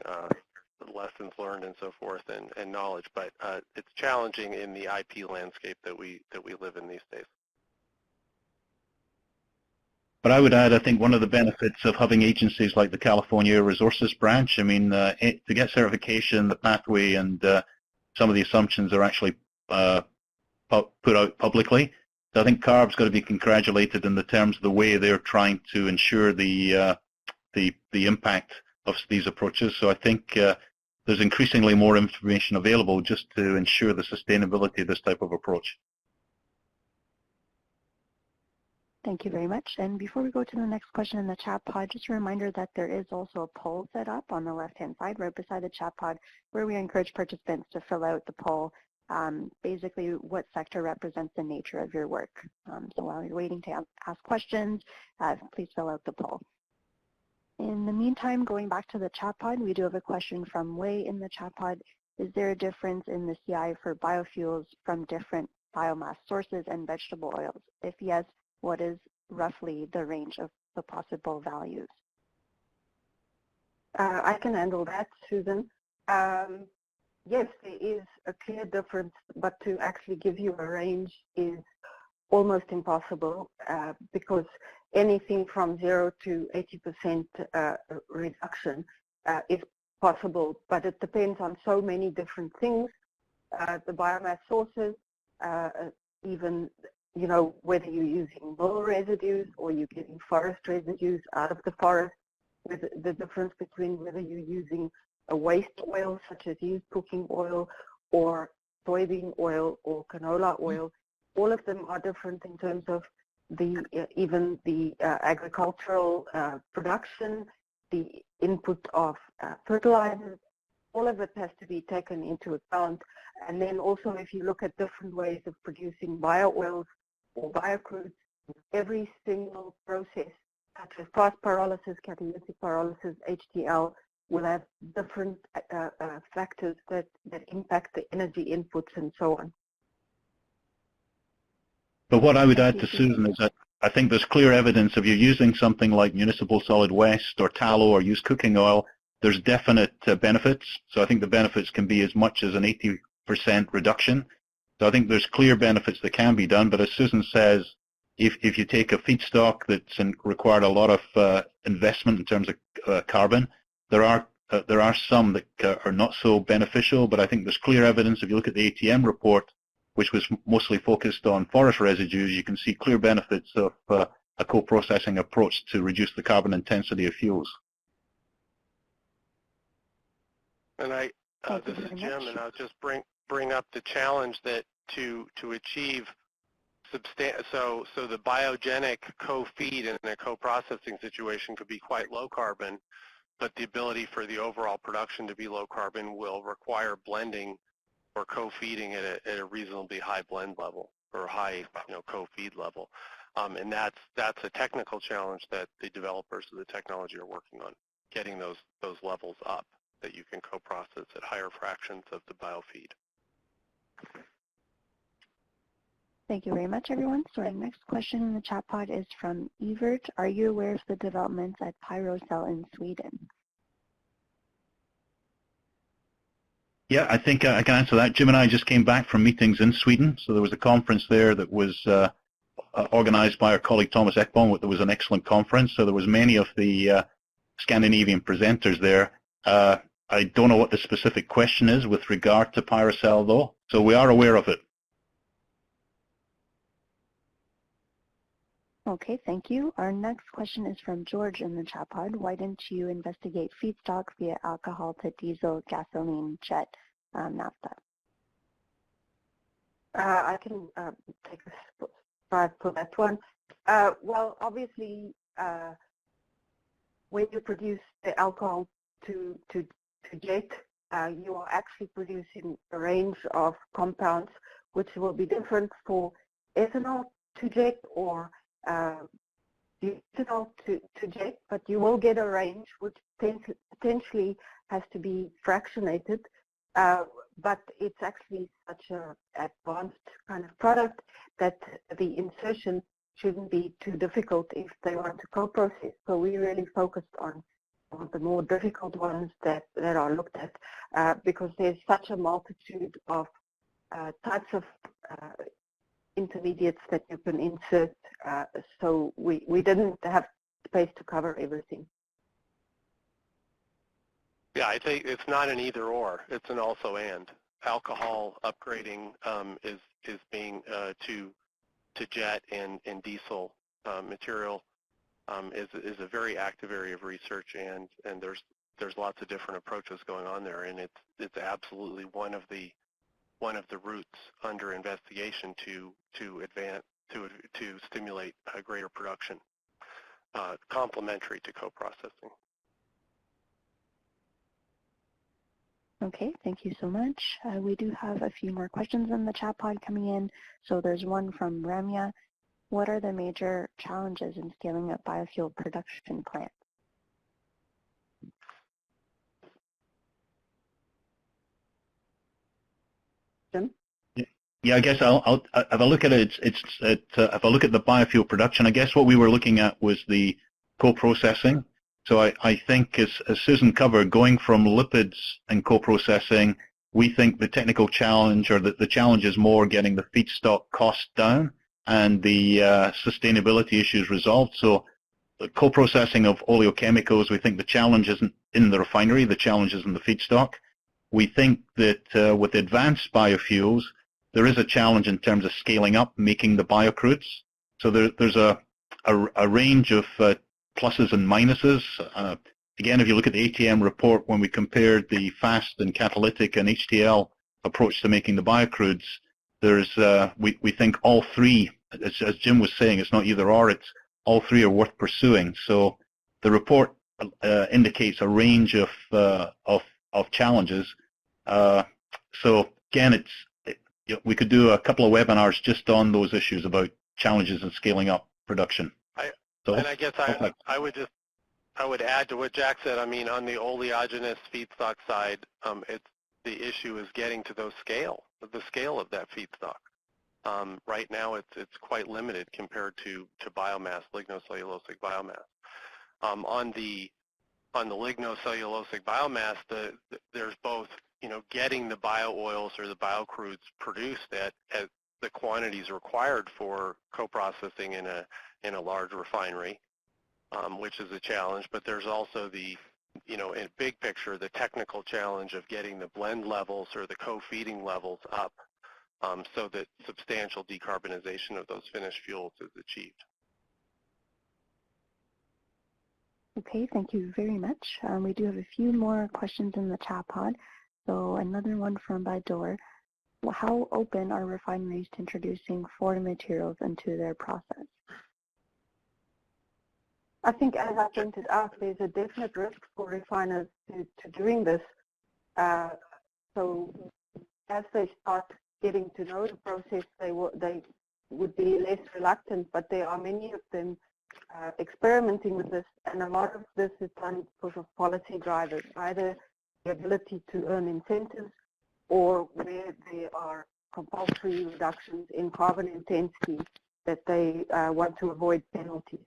S3: lessons learned and so forth and knowledge. But it's challenging in the IP landscape that we live in these days.
S4: But I would add, I think one of the benefits of having agencies like the California Resources Branch, I mean, to get certification, the pathway, and some of the assumptions are actually put out publicly. So I think CARB's got to be congratulated in the terms of the way they're trying to ensure the impact of these approaches. So I think there's increasingly more information available just to ensure the sustainability of this type of approach.
S2: Thank you very much. And before we go to the next question in the chat pod, just a reminder that there is also a poll set up on the left-hand side right beside the chat pod where we encourage participants to fill out the poll, basically what sector represents the nature of your work. So while you're waiting to ask questions, please fill out the poll. In the meantime, going back to the chat pod, we do have a question from Wei in the chat pod. Is there a difference in the CI for biofuels from different biomass sources and vegetable oils? If yes, what is roughly the range of the possible values?
S5: I can handle that, Susan. Yes, there is a clear difference, but to actually give you a range is almost impossible because anything from 0 to 80% reduction is possible, but it depends on so many different things, the biomass sources, even whether you're using mill residues or you're getting forest residues out of the forest, with the difference between whether you're using a waste oil such as used cooking oil or soybean oil or canola oil. All of them are different in terms of even the agricultural production, the input of fertilizers. All of it has to be taken into account. And then also if you look at different ways of producing bio-oils or biocrudes, every single process, such as fast pyrolysis, catalytic pyrolysis, HTL, will have different factors that impact the energy inputs and so on.
S4: But what I would add to Susan is that I think there's clear evidence if you're using something like municipal solid waste or tallow or used cooking oil, there's definite benefits. So I think the benefits can be as much as an 80% reduction. So I think there's clear benefits that can be done, but as Susan says, if you take a feedstock that's required a lot of investment in terms of carbon, there are some that are not so beneficial, but I think there's clear evidence. If you look at the ATM report, which was mostly focused on forest residues, you can see clear benefits of a co-processing approach to reduce the carbon intensity of fuels.
S3: And this is Jim, and I'll just bring up the challenge that to achieve so the biogenic co-feed in a co-processing situation could be quite low carbon, but the ability for the overall production to be low carbon will require blending or co-feeding at a reasonably high blend level or high co-feed level. And that's a technical challenge that the developers of the technology are working on, getting those levels up that you can co-process at higher fractions of the biofeed.
S2: Thank you very much, everyone. So our next question in the chat pod is from Evert. Are you aware of the developments at Pyrocell in Sweden?
S4: Yeah, I think I can answer that. Jim and I just came back from meetings in Sweden, so there was a conference there that was organized by our colleague Thomas Ekbom. It was an excellent conference, so there was many of the Scandinavian presenters there. I don't know what the specific question is with regard to Pyrocell, though, so we are aware of it.
S2: Okay, thank you. Our next question is from George in the chat pod. Why didn't you investigate feedstock via alcohol to diesel, gasoline, jet, naphtha?
S5: I can take a try for that one. Well, obviously, when you produce the alcohol to jet, you are actually producing a range of compounds which will be different for ethanol to jet or ethanol to jet, but you will get a range which potentially has to be fractionated, but it's actually such an advanced kind of product that the insertion shouldn't be too difficult if they want to co-process. So we really focused on the more difficult ones that are looked at because there's such a multitude of types of intermediates that you can insert, so we didn't have space to cover everything.
S3: Yeah, I think it's not an either or, it's an also and. Alcohol upgrading is being to jet and diesel material is a very active area of research, and there's lots of different approaches going on there, and it's absolutely one of the routes under investigation to advance to stimulate greater production, complementary to co-processing.
S2: Okay, thank you so much. We do have a few more questions in the chat pod coming in. So there's one from Ramya. What are the major challenges in scaling up biofuel production plants?
S5: Jim?
S4: Yeah, I guess I'll if I look at it, if I look at the biofuel production, I guess what we were looking at was the co-processing. So I think, as Susan covered, going from lipids and co-processing, we think the technical challenge, or the challenge, is more getting the feedstock cost down and the sustainability issues resolved. So the co-processing of oleochemicals, we think the challenge isn't in the refinery, the challenge is in the feedstock. We think that with advanced biofuels, there is a challenge in terms of scaling up, making the biocrudes. So there's a range of pluses and minuses. Again, if you look at the ATM report, when we compared the fast and catalytic and HTL approach to making the biocrudes, there's we think all three, as Jim was saying, it's not either or, it's all three are worth pursuing. So the report indicates a range of challenges. So again, we could do a couple of webinars just on those issues about challenges in scaling up production.
S3: And I guess I would add to what Jack said. I mean, on the oleogenous feedstock side, the issue is getting to the scale of that feedstock. Right now, it's quite limited compared to biomass, lignocellulosic biomass. On the lignocellulosic biomass, there's both, getting the bio-oils or the biocrudes produced at the quantities required for co-processing in a large refinery, which is a challenge. But there's also the, in big picture, the technical challenge of getting the blend levels or the co-feeding levels up so that substantial decarbonization of those finished fuels is achieved.
S2: Okay, thank you very much. We do have a few more questions in the chat pod. So another one from Bador. Well, how open are refineries to introducing foreign materials into their process?
S5: I think, as I pointed out, there's a definite risk for refiners to doing this. So as they start getting to know the process, they would be less reluctant, but there are many of them experimenting with this, and a lot of this is done because of policy drivers, either the ability to earn incentives or where there are compulsory reductions in carbon intensity that they want to avoid penalties.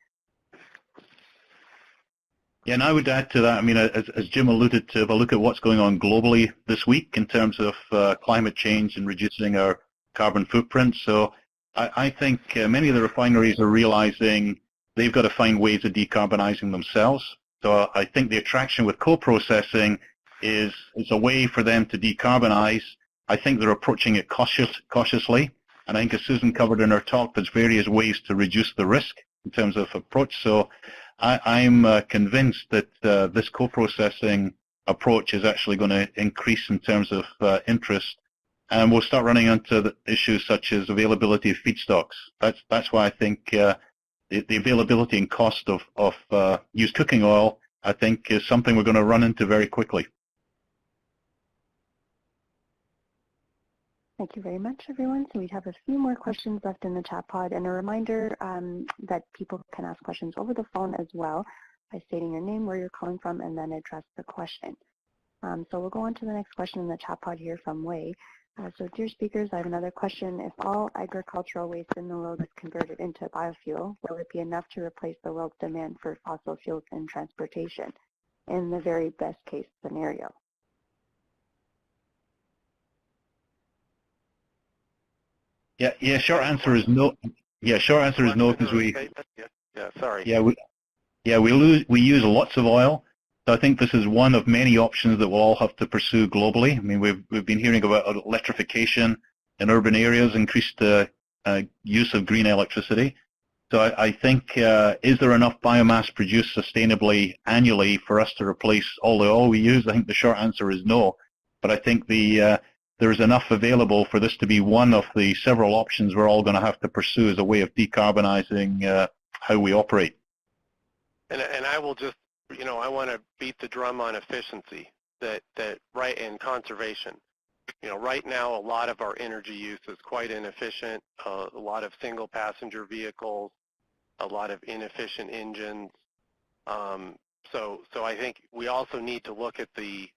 S4: Yeah, and I would add to that, I mean, as Jim alluded to, if I look at what's going on globally this week in terms of climate change and reducing our carbon footprint, so I think many of the refineries are realizing they've got to find ways of decarbonizing themselves. So I think the attraction with co-processing is a way for them to decarbonize. I think they're approaching it cautiously, and I think as Susan covered in her talk, there's various ways to reduce the risk in terms of approach. So I'm convinced that this co-processing approach is actually going to increase in terms of interest, and we'll start running into the issues such as availability of feedstocks. That's why I think the availability and cost of used cooking oil, I think, is something we're going to run into very quickly.
S2: Thank you very much, everyone. So we have a few more questions left in the chat pod, and a reminder that people can ask questions over the phone as well by stating your name, where you're calling from, and then address the question. So we'll go on to the next question in the chat pod here from Wei. So dear speakers, I have another question. If all agricultural waste in the world is converted into biofuel, will it be enough to replace the world's demand for fossil fuels in transportation in the very best case scenario?
S4: Yeah. Short answer is no. Yeah, short answer is no, because we.
S3: Sorry.
S4: We use lots of oil. So I think this is one of many options that we'll all have to pursue globally. I mean, we've been hearing about electrification in urban areas, increased use of green electricity. So I think, is there enough biomass produced sustainably annually for us to replace all the oil we use? I think the short answer is no. But I think there's enough available for this to be one of the several options we're all going to have to pursue as a way of decarbonizing how we operate.
S3: And I will just, I want to beat the drum on efficiency and conservation. Right now a lot of our energy use is quite inefficient. A lot of single passenger vehicles, a lot of inefficient engines. So I think we also need to look at the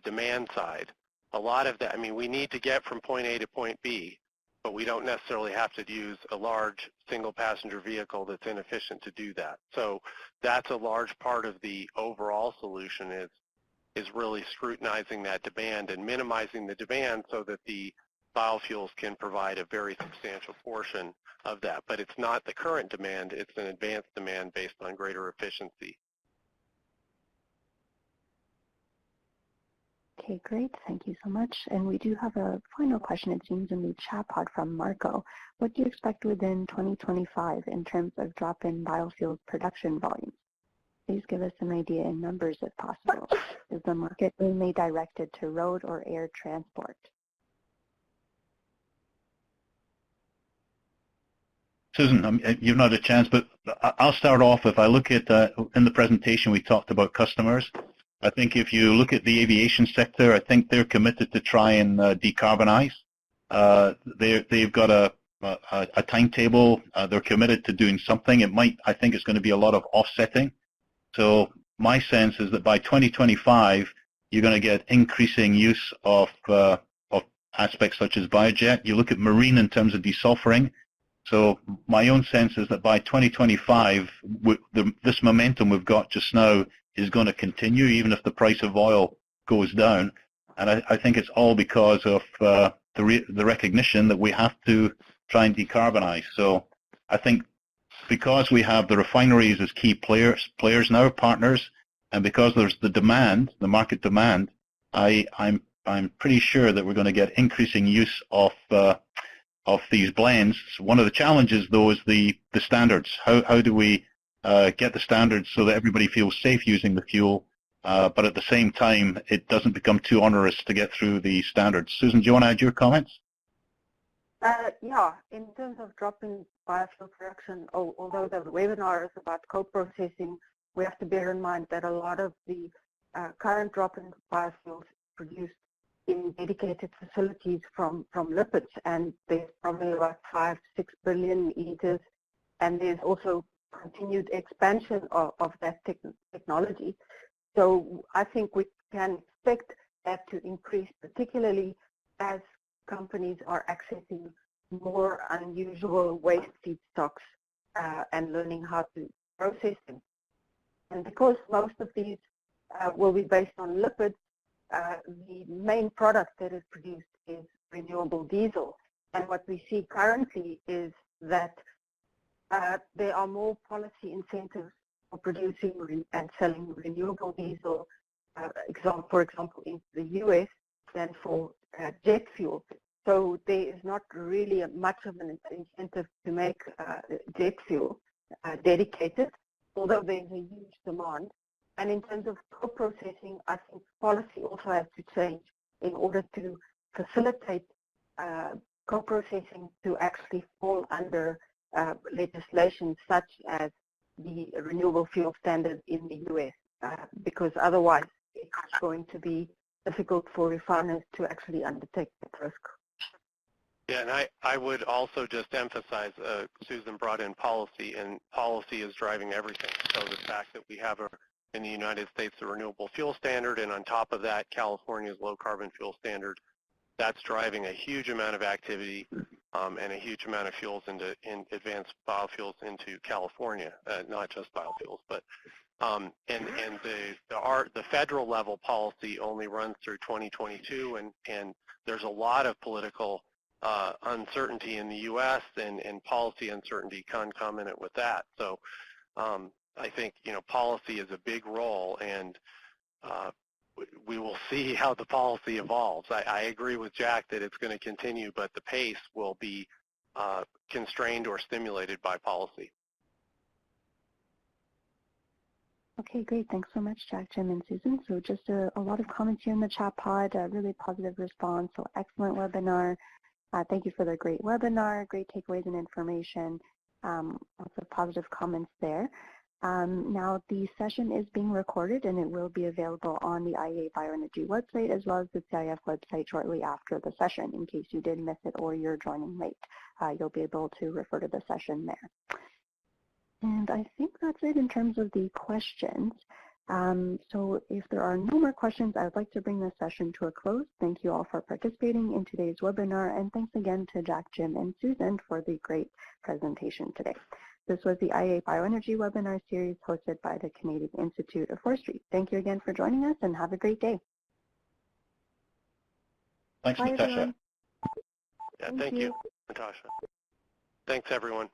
S3: demand side. A lot of that, I mean, we need to get from point A to point B, but we don't necessarily have to use a large single passenger vehicle that's inefficient to do that. So that's a large part of the overall solution is really scrutinizing that demand and minimizing the demand so that the biofuels can provide a very substantial portion of that. But it's not the current demand, it's an advanced demand based on greater efficiency.
S2: Okay, great. Thank you so much. And we do have a final question, it seems, in the chat pod from Marco. What do you expect within 2025 in terms of drop-in biofuels production volumes? Please give us an idea in numbers if possible. Is the market mainly directed to road or air transport?
S4: Susan, you've not had a chance, but I'll start off. If I look at, in the presentation we talked about customers. I think if you look at the aviation sector, I think they're committed to try and decarbonize. They've got a timetable. They're committed to doing something. I think it's going to be a lot of offsetting. So my sense is that by 2025, you're going to get increasing use of aspects such as biojet. You look at marine in terms of desulfuring. So my own sense is that by 2025, this momentum we've got just now is going to continue, even if the price of oil goes down. And I think it's all because of the recognition that we have to try and decarbonize. So I think because we have the refineries as key players now, partners, and because there's the demand, the market demand, I'm pretty sure that we're going to get increasing use of these blends. One of the challenges, though, is the standards. How do we get the standards so that everybody feels safe using the fuel, but at the same time, it doesn't become too onerous to get through the standards. Susan, do you want to add your comments?
S5: Yeah, in terms of drop-in biofuel production, although the webinar is about co-processing, we have to bear in mind that a lot of the current drop-in biofuels produced in dedicated facilities from lipids, and there's probably about 5-6 billion liters, and there's also continued expansion of that technology. So I think we can expect that to increase, particularly as companies are accessing more unusual waste feedstocks and learning how to process them. And because most of these will be based on lipids, the main product that is produced is renewable diesel. And what we see currently is that there are more policy incentives for producing and selling renewable diesel, for example, in the US than for jet fuel. So there is not really much of an incentive to make jet fuel dedicated, although there's a huge demand. And in terms of co-processing, I think policy also has to change in order to facilitate co-processing to actually fall under legislation such as the renewable fuel standard in the US, because otherwise it's going to be difficult for refiners to actually undertake that risk.
S3: Yeah, and I would also just emphasize, Susan brought in policy, and policy is driving everything. So the fact that we have in the United States the renewable fuel standard, and on top of that California's low carbon fuel standard, that's driving a huge amount of activity and a huge amount of fuels in advanced biofuels into California, not just biofuels, but the federal level policy only runs through 2022, and there's a lot of political uncertainty in the U.S. and policy uncertainty concomitant with that. So I think policy is a big role, and we will see how the policy evolves. I agree with Jack that it's going to continue, but the pace will be constrained or stimulated by policy.
S2: Okay, great. Thanks so much, Jack, Jim, and Susan. So just a lot of comments here in the chat pod, a really positive response. So excellent webinar. Thank you for the great webinar, great takeaways and information. Lots of positive comments there. Now the session is being recorded and it will be available on the IEA Bioenergy website as well as the CIF website shortly after the session in case you did miss it or you're joining late. You'll be able to refer to the session there. And I think that's it in terms of the questions. So if there are no more questions, I would like to bring this session to a close. Thank you all for participating in today's webinar, and thanks again to Jack, Jim, and Susan for the great presentation today. This was the IEA Bioenergy Webinar series hosted by the Canadian Institute of Forestry. Thank you again for joining us, and have a great day.
S4: Thanks,
S2: Bye,
S4: Natasha.
S2: everyone.
S3: Yeah, thank you, Natasha. Thanks, everyone.